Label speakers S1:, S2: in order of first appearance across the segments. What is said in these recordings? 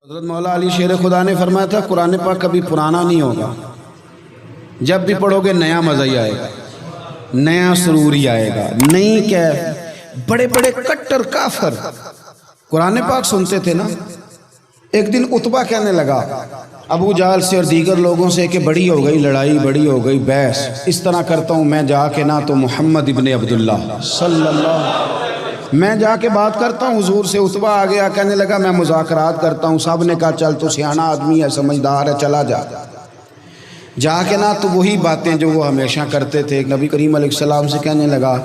S1: حضرت مولا علی شیر خدا نے فرمایا تھا قرآن پاک کبھی پرانا نہیں ہوگا، جب بھی پڑھو گے نیا مزہ ہی آئے گا، نیا سرور ہی آئے گا، نئی کیف۔ بڑے بڑے کٹر کافر قرآن پاک سنتے تھے نا۔ ایک دن عتبہ کہنے لگا ابو جہل سے اور دیگر لوگوں سے کہ بڑی ہو گئی لڑائی، بڑی ہو گئی بحث، اس طرح کرتا ہوں میں جا کے نہ تو محمد ابن عبداللہ صلی اللہ میں جا کے بات کرتا ہوں حضور سے۔ عتبہ آ گیا، کہنے لگا میں مذاکرات کرتا ہوں۔ صاحب نے کہا چل تو سیاںہ آدمی ہے، سمجھدار ہے، چلا جا۔ جا کے نہ تو وہی باتیں جو وہ ہمیشہ کرتے تھے۔ نبی کریم علیہ السلام سے کہنے لگا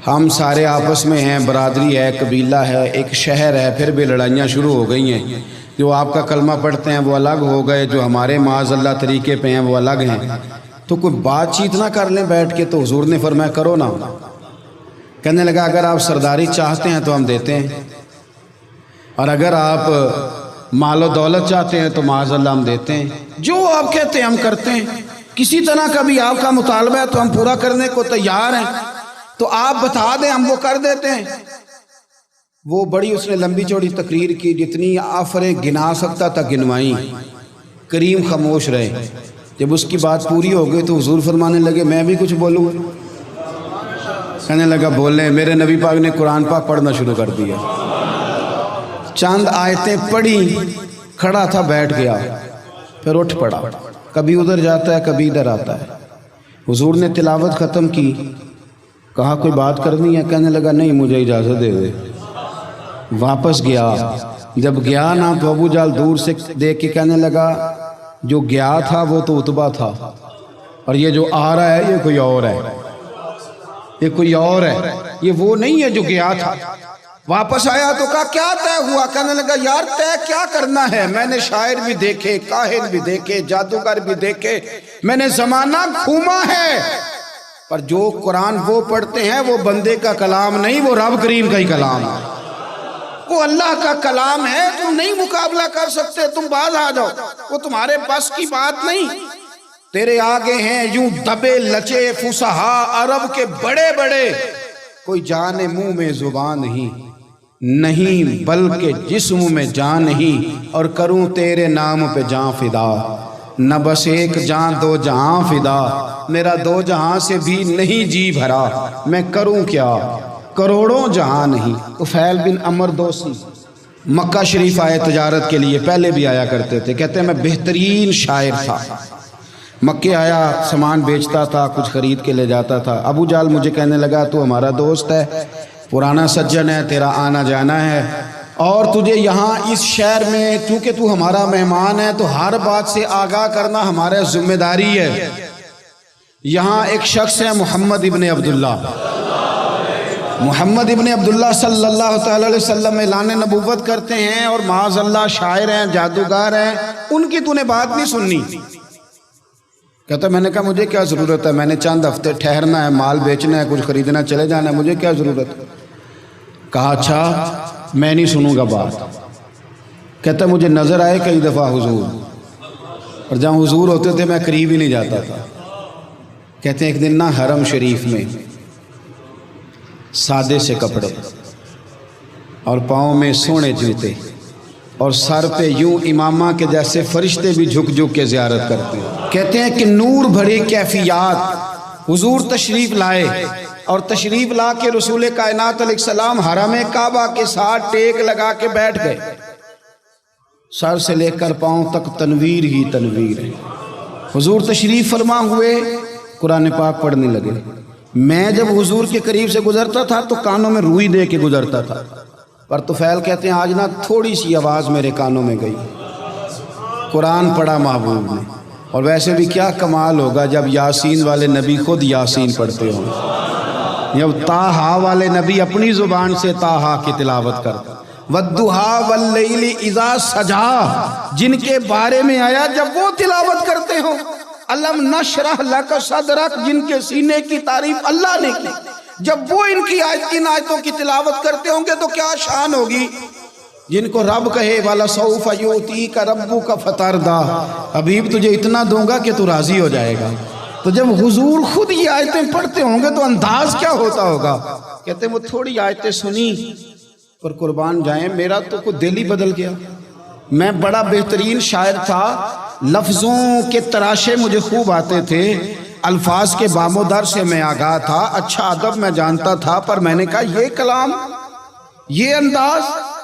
S1: ہم سارے آپس میں ہیں، برادری ہے، قبیلہ ہے، ایک شہر ہے، پھر بھی لڑائیاں شروع ہو گئی ہیں۔ جو آپ کا کلمہ پڑھتے ہیں وہ الگ ہو گئے، جو ہمارے معاذ اللہ طریقے پہ ہیں وہ الگ ہیں، تو کوئی بات چیت نہ کر لیں بیٹھ کے۔ تو حضور نے فرمایا کرو نا۔ کہنے لگا اگر آپ سرداری چاہتے ہیں تو ہم دیتے ہیں، اور اگر آپ مال و دولت چاہتے ہیں تو معاذ اللہ ہم دیتے ہیں، جو آپ کہتے ہیں ہم کرتے ہیں۔ کسی طرح کا بھی آپ کا مطالبہ ہے تو ہم پورا کرنے کو تیار ہیں، تو آپ بتا دیں ہم وہ کر دیتے ہیں۔ وہ بڑی اس نے لمبی چوڑی تقریر کی، جتنی آفریں گنا سکتا تھا گنوائیں۔ کریم خاموش رہے۔ جب اس کی بات پوری ہو گئی تو حضور فرمانے لگے میں بھی کچھ بولوں۔ کہنے لگا بولیں۔ میرے نبی پاک نے قرآن پاک پڑھنا شروع کر دیا، چند آیتیں پڑھی، کھڑا تھا بیٹھ گیا، پھر اٹھ پڑا، کبھی ادھر جاتا ہے کبھی ادھر آتا ہے۔ حضور نے تلاوت ختم کی، کہا کوئی بات کرنی ہے؟ کہنے لگا نہیں مجھے اجازت دے دے۔ واپس گیا، جب گیا نا تو ابو جہل دور سے دیکھ کے کہنے لگا جو گیا تھا وہ تو عتبہ تھا، اور یہ جو آ رہا ہے یہ کوئی اور ہے، یہ کوئی اور ہے، یہ وہ نہیں ہے جو گیا تھا۔ واپس آیا تو کہا کیا طے ہوا؟ کہنے لگا یار طے کیا کرنا ہے، میں نے شاعر بھی دیکھے، کاہن بھی دیکھے، جادوگر بھی دیکھے، میں نے زمانہ گھوما ہے، پر جو قرآن وہ پڑھتے ہیں وہ بندے کا کلام نہیں، وہ رب کریم کا ہی کلام ہے، وہ اللہ کا کلام ہے۔ تم نہیں مقابلہ کر سکتے، تم باز آ جاؤ، وہ تمہارے بس کی بات نہیں۔ تیرے آگے ہیں یوں دبے لچے فصحا عرب کے بڑے بڑے، کوئی جان منہ میں زبان نہیں بلکہ جسم میں جان نہیں، اور کروں تیرے نام پہ جان فدا، نہ بس ایک جان دو جہاں فدا، میرا دو جہاں سے بھی نہیں جی بھرا، میں کروں کیا کروڑوں جہاں نہیں۔ طفیل بن عمر دوسی مکہ شریف آئے تجارت کے لیے، پہلے بھی آیا کرتے تھے، کہتے ہیں میں بہترین شاعر تھا، مکے آیا سامان بیچتا تھا، کچھ خرید کے لے جاتا تھا۔ ابو جہل مجھے کہنے لگا تو ہمارا دوست ہے، پرانا سجن ہے، تیرا آنا جانا ہے، اور تجھے یہاں اس شہر میں چونکہ تو ہمارا مہمان ہے تو ہر بات سے آگاہ کرنا ہمارا ذمہ داری ہے۔ یہاں ایک شخص ہے محمد ابن عبداللہ، محمد ابن عبداللہ صلی اللہ تعالی علیہ وسلم اعلان نبوت کرتے ہیں، اور معاذ اللہ شاعر ہیں، جادوگر ہیں، ان کی تو نے بات نہیں سننی۔ کہتا میں نے کہا مجھے کیا ضرورت ہے، میں نے چند ہفتے ٹھہرنا ہے، مال بیچنا ہے، کچھ خریدنا، چلے جانا ہے، مجھے کیا ضرورت ہے؟ کہا اچھا میں نہیں سنوں گا بات۔ کہتا مجھے نظر آئے کئی دفعہ حضور، اور جہاں حضور ہوتے تھے میں قریب ہی نہیں جاتا تھا۔ کہتے ہیں ایک دن نا حرم شریف میں سادے سے کپڑے اور پاؤں میں سونے جوتے اور سر پہ یوں امامہ کے جیسے فرشتے بھی جھک جھک کے زیارت کرتے ہیں۔ کہتے ہیں کہ نور بھری کیفیات حضور تشریف لائے، اور تشریف لا کے رسول کائنات علیہ السلام حرم کعبہ کے ساتھ ٹیک لگا کے بیٹھ گئے، سر سے لے کر پاؤں تک تنویر ہی تنویر ہے۔ حضور تشریف فرما ہوئے، قرآن پاک پڑھنے لگے۔ میں جب حضور کے قریب سے گزرتا تھا تو کانوں میں روئی دے کے گزرتا تھا، پر طفیل کہتے ہیں آج نا تھوڑی سی آواز میرے کانوں میں گئی، قرآن پڑھا محبوب نے۔ اور ویسے بھی کیا کمال ہوگا جب یاسین والے نبی خود یاسین پڑھتے ہوں، جب طٰہٰ والے نبی اپنی زبان سے طٰہٰ کی تلاوت کرتے، وَالضُّحَىٰ وَاللَّيْلِ إِذَا سَجَىٰ جن کے بارے میں آیا جب وہ تلاوت کرتے ہوں، الم نشرح لک صدرک جن کے سینے کی تعریف اللہ نے کی، جب وہ ان آیتوں کی تلاوت کرتے ہوں گے تو کیا شان ہوگی۔ جن کو رب کہے وَلَسَوْفَ يُؤْتِيكَ رَبُّكَ فَتَرْضَىٰ حبیب تجھے اتنا دوں گا کہ تو راضی ہو جائے گا۔ تو جب حضور خود یہ آیتیں پڑھتے ہوں گے تو انداز کیا ہوتا ہوگا۔ کہتے ہیں وہ تھوڑی آیتیں سنی پر قربان جائیں میرا تو کوئی دل ہی بدل گیا۔ میں بڑا بہترین شاعر تھا، لفظوں کے تراشے مجھے خوب آتے تھے، الفاظ کے بام و در سے میں آگاہ تھا، اچھا ادب میں جانتا تھا، پر میں نے کہا یہ کلام، یہ انداز،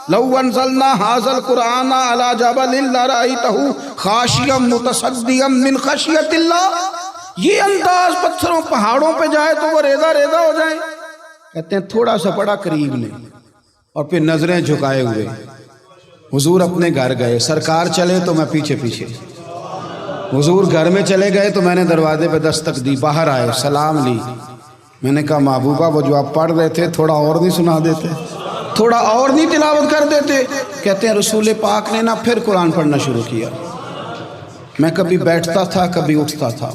S1: لو انزلنا ھذا القرآن علی جبل لرأیتہ خاشعا متصدعا من خشیۃ اللہ، یہ انداز پتھروں پہاڑوں پہ جائے تو وہ ریزہ ریزہ ہو جائیں. کہتے ہیں تھوڑا سا پڑا قریب نے اور پھر نظریں جھکائے ہوئے حضور اپنے گھر گئے، سرکار چلے تو میں پیچھے پیچھے، حضور گھر میں چلے گئے تو میں نے دروازے پہ دستک دی، باہر آئے، سلام لی. میں نے کہا محبوبہ وہ جو آپ پڑھ رہے تھے تھوڑا اور نہیں سنا دیتے، تھوڑا اور نہیں تلاوت کر دیتے؟ کہتے ہیں رسول پاک نے نا پھر قرآن پڑھنا شروع کیا. میں کبھی بیٹھتا تھا کبھی اٹھتا تھا،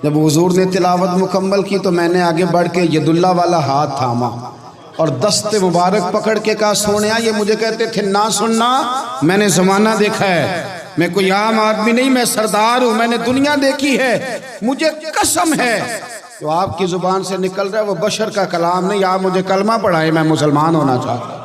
S1: جب حضور نے تلاوت مکمل کی تو میں نے آگے بڑھ کے ید اللہ والا ہاتھ تھاما اور دست مبارک پکڑ کے کہا سونیا، یہ مجھے کہتے تھے نہ سننا، میں نے زمانہ دیکھا ہے، میں کوئی عام آدمی نہیں، میں سردار ہوں، میں نے دنیا دیکھی ہے، مجھے قسم ہے جو آپ کی زبان سے نکل رہا ہے وہ بشر کا کلام نہیں. آپ مجھے کلمہ پڑھائے، میں مسلمان ہونا چاہتا ہوں.